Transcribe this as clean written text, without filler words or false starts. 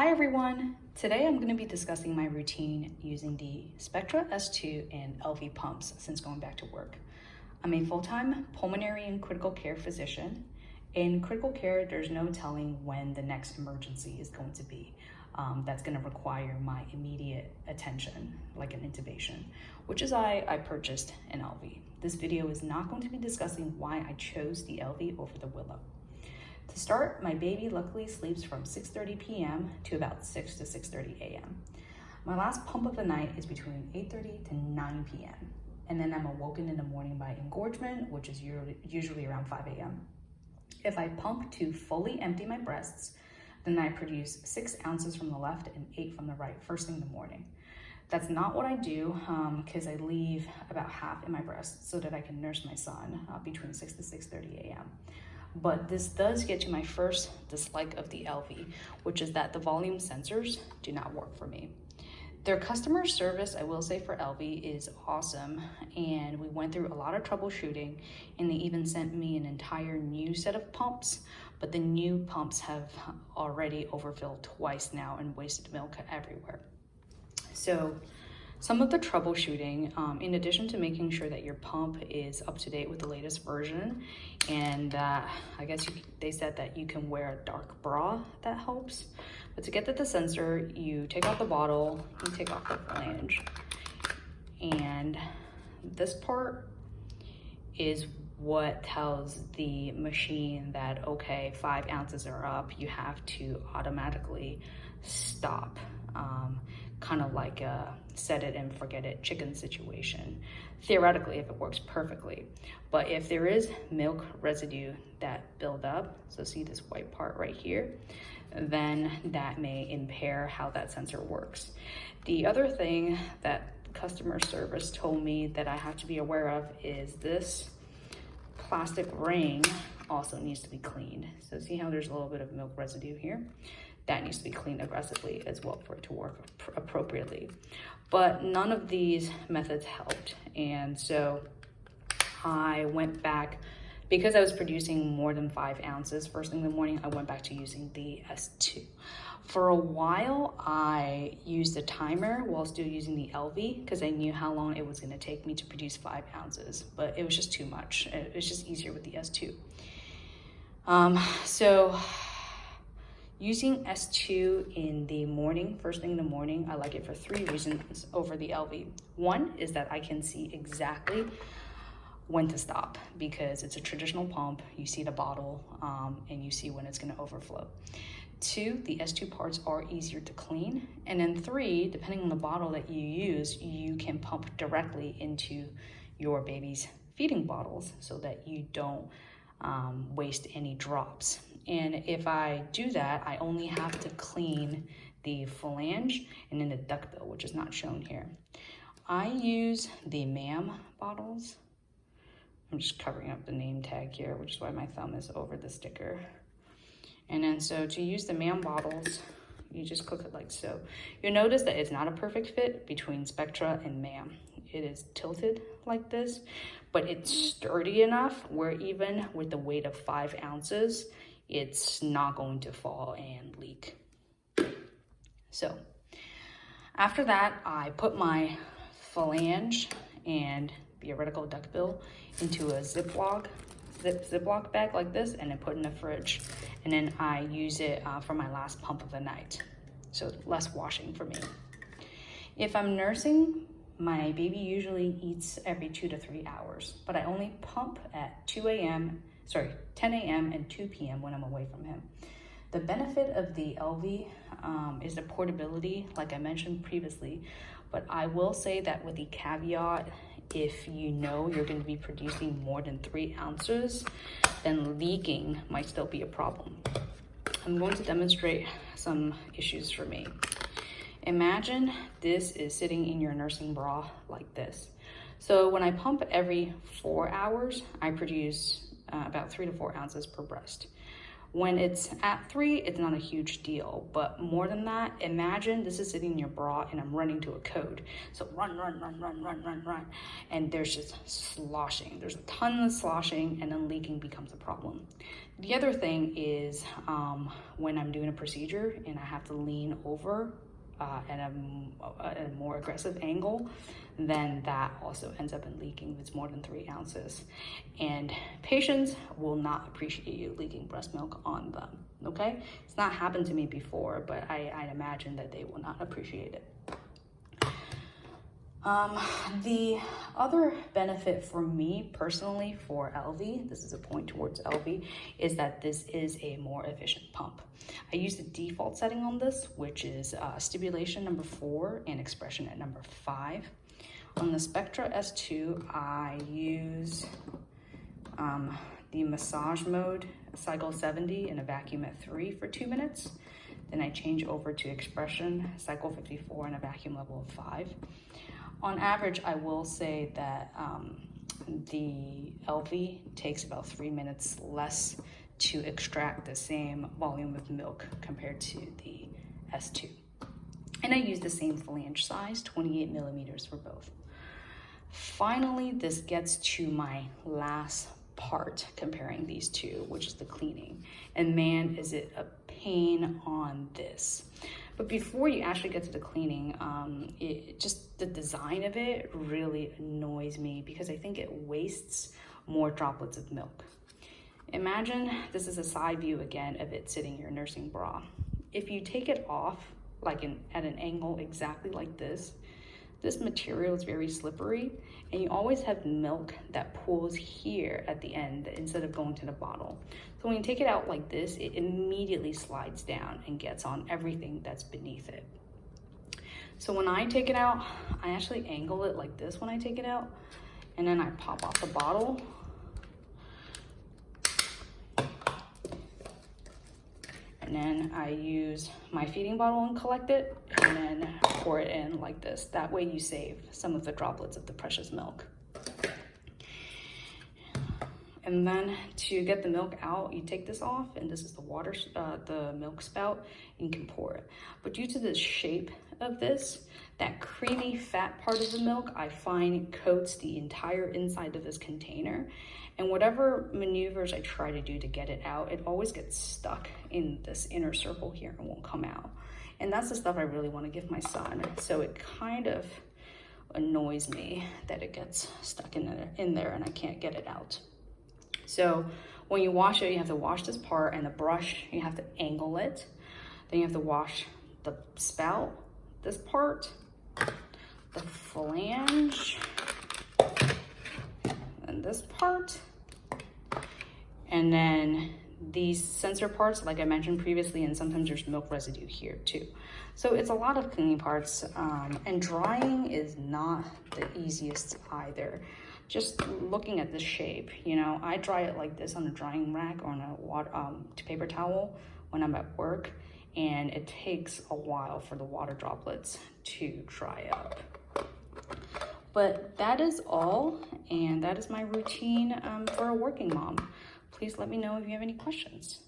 Hi everyone! Today I'm going to be discussing my routine using the Spectra S2 and LV pumps since going back to work. I'm a full-time pulmonary and critical care physician. In critical care, there's no telling when the next emergency is going to be. That's going to require my immediate attention, like an intubation, which is why I purchased an LV. This video is not going to be discussing why I chose the LV over the Willow. To start, my baby luckily sleeps from 6:30 p.m. to about 6 to 6:30 a.m. My last pump of the night is between 8:30 to 9 p.m. And then I'm awoken in the morning by engorgement, which is usually around 5 a.m. If I pump to fully empty my breasts, then I produce 6 ounces from the left and 8 from the right first thing in the morning. That's not what I do because I leave about half in my breast so that I can nurse my son between 6 to 6:30 a.m. But this does get to my first dislike of the LV, which is that the volume sensors do not work for me. Their customer service, I will say, for LV is awesome, and we went through a lot of troubleshooting, and they even sent me an entire new set of pumps, but the new pumps have already overfilled twice now and wasted milk everywhere. So some of the troubleshooting, in addition to making sure that your pump is up to date with the latest version, and I guess they said that you can wear a dark bra, that helps. But to get to the sensor, you take off the bottle, you take off the flange, and this part is what tells the machine that, okay, 5 ounces are up, you have to automatically stop. Kind of like a set it and forget it chicken situation, theoretically, if it works perfectly. But if there is milk residue that build up, so see this white part right here, then that may impair how that sensor works. The other thing that customer service told me that I have to be aware of is this plastic ring also needs to be cleaned. So see how there's a little bit of milk residue here? That needs to be cleaned aggressively as well for it to work appropriately. But none of these methods helped. And so I went back, because I was producing more than 5 ounces first thing in the morning, I went back to using the S2. For a while, I used a timer while still using the LV because I knew how long it was going to take me to produce 5 ounces, but it was just too much. It's just easier with the S2. Using S2 in the morning, first thing in the morning, I like it for 3 reasons over the LV. One is that I can see exactly when to stop because it's a traditional pump. You see the bottle and you see when it's going to overflow. 2, the S2 parts are easier to clean. And then 3, depending on the bottle that you use, you can pump directly into your baby's feeding bottles so that you don't waste any drops. And if I do that, I only have to clean the flange and then the duckbill, which is not shown here. I use the MAM bottles. I'm just covering up the name tag here, which is why my thumb is over the sticker. And then so to use the MAM bottles, you just cook it like so. You'll notice that it's not a perfect fit between Spectra and MAM. It is tilted like this, but it's sturdy enough where even with the weight of 5 ounces, it's not going to fall and leak. So after that, I put my flange and theoretical duckbill into a Ziploc bag like this and then put in the fridge. And then I use it for my last pump of the night. So less washing for me. If I'm nursing, my baby usually eats every 2 to 3 hours, but I only pump at 10 a.m. and 2 p.m. when I'm away from him. The benefit of the LV is the portability, like I mentioned previously, but I will say that with the caveat, if you know you're going to be producing more than 3 ounces, then leaking might still be a problem. I'm going to demonstrate some issues for me. Imagine this is sitting in your nursing bra like this. So when I pump every 4 hours, I produce about 3 to 4 ounces per breast. When it's at 3, it's not a huge deal, but more than that, imagine this is sitting in your bra and I'm running to a code. So run, and there's just sloshing. There's a ton of sloshing, and then leaking becomes a problem. The other thing is when I'm doing a procedure and I have to lean over at a more aggressive angle, then that also ends up in leaking if it's more than 3 ounces. And patients will not appreciate you leaking breast milk on them, okay? It's not happened to me before, but I'd imagine that they will not appreciate it. The other benefit for me personally for LV, this is a point towards LV, is that this is a more efficient pump. I use the default setting on this, which is stimulation number 4 and expression at number 5. On the Spectra S2, I use the massage mode, cycle 70, and a vacuum at 3 for 2 minutes. Then I change over to expression, cycle 54, and a vacuum level of 5. On average, I will say that the LV takes about 3 minutes less to extract the same volume of milk compared to the S2. And I use the same flange size, 28 millimeters for both. Finally, this gets to my last part comparing these two, which is the cleaning. And man, is it a pain on this. But before you actually get to the cleaning, just the design of it really annoys me because I think it wastes more droplets of milk. Imagine this is a side view again of it sitting in your nursing bra. If you take it off, like at an angle exactly like this material is very slippery, and you always have milk that pools here at the end instead of going to the bottle. So when you take it out like this, it immediately slides down and gets on everything that's beneath it. So when I take it out, I actually angle it like this when I take it out, and then I pop off the bottle. And then I use my feeding bottle and collect it, and then pour it in like this. That way you save some of the droplets of the precious milk. And then to get the milk out, you take this off, and this is the water, the milk spout, and you can pour it. But due to the shape of this, that creamy fat part of the milk, I find coats the entire inside of this container. And whatever maneuvers I try to do to get it out, it always gets stuck in this inner circle here and won't come out. And that's the stuff I really want to give my son. So it kind of annoys me that it gets stuck in there and I can't get it out. So when you wash it, you have to wash this part, and the brush, you have to angle it. Then you have to wash the spout, this part, the flange, and this part. And then these sensor parts, like I mentioned previously, and sometimes there's milk residue here too. So it's a lot of cleaning parts, and drying is not the easiest either. Just looking at the shape, you know, I dry it like this on a drying rack or on a paper towel when I'm at work, and it takes a while for the water droplets to dry up. But that is all, and that is my routine for a working mom. Please let me know if you have any questions.